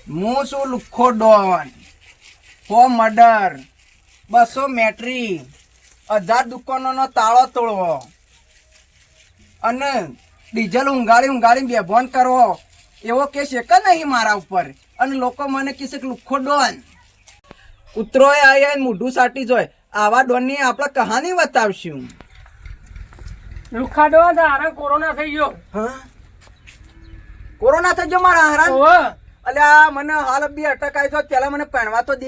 હું છું લુખ્ખો Don, 100 murder, 200 મેટ્રી, 1000 દુકાનોનો તાળો તોડવો અને ડીઝલ ઊંઘાડી બેભોન કરવો એવો કેસ એક જ નહીં મારા ઉપર. અને લોકો મને કહેશે કે લુખ્ખો ડોન. કૂતરોએ આવીને મૂઢું સાટી જોય. આવા ડોનની આપણે કહાની બતાવશું. લુખ્ખા ડોન હારા કોરોના થઈ ગયો. હા, કોરોના થઈ ગયો મારા હારા. ઓહો, અલ્યા મને હાલ બી અટક આવી તો પેલા મને પહેણવા તો દે.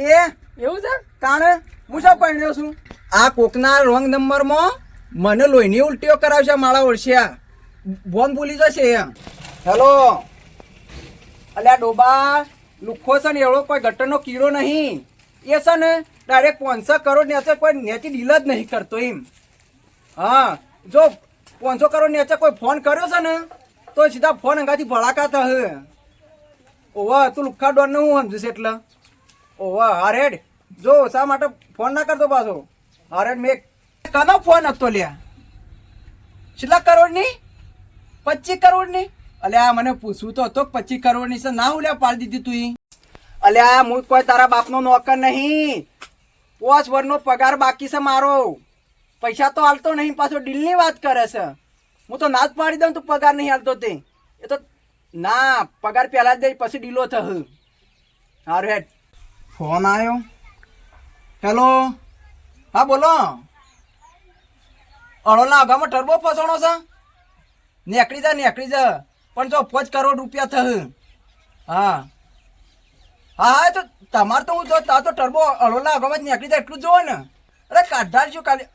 એવું છે? તાણે હું શું પહેણ્યો છું? આ કોકના રોંગ નંબરમાં મને લોહીની ઉલટીઓ કરાવશે માળા ઓળશ્યા. બોન ભૂલી જશે. હેલો, અલ્યા ડોબા, લુખ્ખો છે ને એવડો કોઈ ગટરનો કીડો નહીં. એ છે ને ડાયરેક્ટ 500 કરોડ નેચે કોઈ નેચી ડીલ જ નહીં કરતો એમ. હા, જો 500 કરોડ નેચે કોઈ ફોન કર્યો છે ને તો સીધા ફોન અંગાથી ભડાકા થશે. ઓવા તું લુખ્ખા ડોન ને હું સમજીશ એટલે. ઓવા હારેડ જો શા માટે ફોન ના કરતો પાછો? હારેડ મેં કનો ફોન હતો લ્યા? કેટલા કરોડની? 25 કરોડની? અલ્યા મને પૂછવું તો હતો 25 કરોડની છે ના ઉલ્યા પાડી દીધી તું. અલ્યા હું કોઈ તારા બાપનો નોકર નહીં. 5 વર્ષનો પગાર બાકી છે મારો. પૈસા તો હાલતો નહીં, પાછો ડીલની વાત કરે છે. હું તો ના જ પાડી દઉં તું પગાર નહીં હાલતો તે. એ તો ના, પગાર પહેલા જ દઈ પછી ડીલો થશે. હારું હેડ. ફોન આવ્યો. હેલો, હા બોલો. અડોલના અગામાં ટર્બો ફસણો છે? નીકળી જા પણ જો 5 કરોડ રૂપિયા થશે. હા હા, તો તમારે તો હું જો તા તો ટર્બો અડોલના અગામાં જ નીકળી જાય એટલું જ જોવો ને. અરે કાઢાર છું કાલે.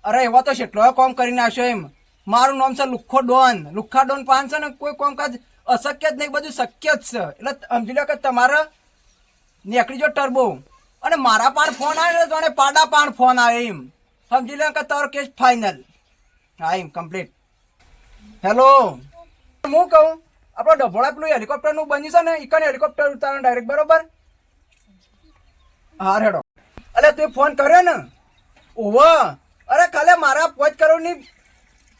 અરે એવા તો કેટલો કોમ કરી નાખ્યો એમ. મારું નામ છે લુખ્ખો ડોન. લુખ્ખા ડોન પાન છે ને કોઈ કામકાજ અશક્ય જ નહીં, બધું શક્ય જ છે. એટલે સમજી લો કે તમારે નીકળી જો ટર્બો. અને મારા પાણ ફોન આવે તો પાડા પાણ ફોન આવે એમ. સમજી લો કે તારો કેસ ફાઇનલ. હા એમ કમ્પ્લીટ. હેલો, હું કહું આપણો ડભોળા પેલું હેલિકોપ્ટરનું બન્યું છે ને ઈકન હેલિકોપ્ટર ઉતારવાનું ડાયરેક્ટ, બરોબર? હા હેડો. અલે તું ફોન કર્યો ને? ઓહો, અરે ખાલે મારા 5 કરોડની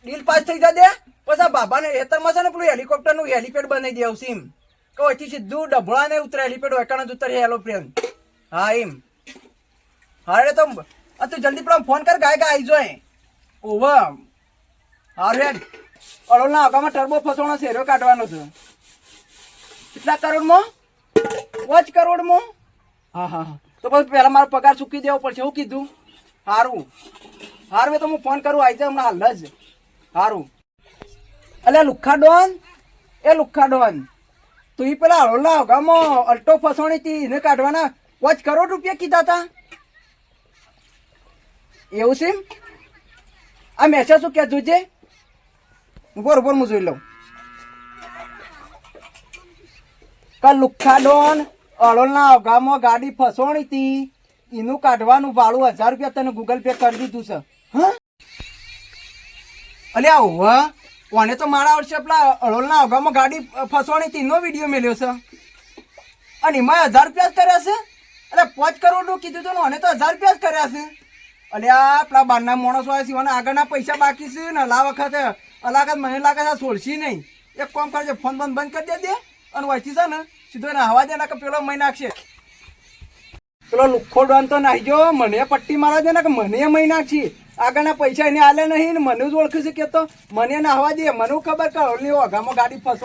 ડીલ પાસ થઈ જશે. પછી આ બાબાને હેતરમાં છે ને પેલું હેલિકોપ્ટરનું હેલિપેડ બનાવી દેવું છે એમ. કે અહીંથી સીધું ડભોળા ને ઉતરે હેલિપેડ વેકાણ જ ઉતરે એરોપ્લેન. હા એમ. હા રે તો તું જલ્દી પેલા ફોન કર, ગાય આવી જાય. ઓહો હા રે. અડોલના અગામાં ટર્બો ફસવાનો શેરો કાઢવાનો છે. કેટલા કરોડમાં? 5 કરોડમાં? હા હા હા, તો પછી પહેલા મારો પગાર ચૂકી દેવો પડશે. એવું કીધું? સારું સારું, તો હું ફોન કરું, આવી જાય હમણાં હાલ જ. સારું. અલ્યા લુખ્ખા ડોન, એ લુખ્ખા ડોન, તું એ પેલા અડોલના અગામાં અલ્ટો ફસવાની હતી એને કાઢવાના 5 કરોડ રૂપિયા કીધા હતા. એવું છે? આ મેસેજ શું કહેતું છે? ઉપર હું જોઈ લઉં. કે લુખ્ખા ડોન અડોલના અગામાં ગાડી ફસવાની હતી એનું કાઢવાનું ભાડું 1000 રૂપિયા તને ગૂગલ પે કરી દીધું છે. હા અલ્યા હોવા, કોને તો મારા વર્ષે પેલા અડોલના અગામાં ગાડી ફસવાની હતી એનો વિડીયો મેળ્યો છે અને એમાં 1000 રૂપિયા જ કર્યા છે. એટલે 5 કરોડનું કીધું હતું ને અને તો 1000 રૂપિયા જ કર્યા છે. અલ્યા પેલા બહારના માણસો આવે છે અને આગળના પૈસા બાકી છે ને અલા વખતે અલાકત મને લાગે છે છોડશી નહીં. એક કામ કરજે, ફોન બંધ કરી દે અને વહીથી છે ને સીધો એને હવા દે કે પેલો મહી નાખશે. પેલો લુખ્ખો ડોન તો નાહી જો મને પટ્ટી મારવા દે ને કે મને મહી નાખશી. આગળના પૈસા એને આલે નહીં ને મને જ ઓળખે છે કે તો મને નાહવા દે. મને ખબર કે અડોલની અગામાં ગાડી ફસ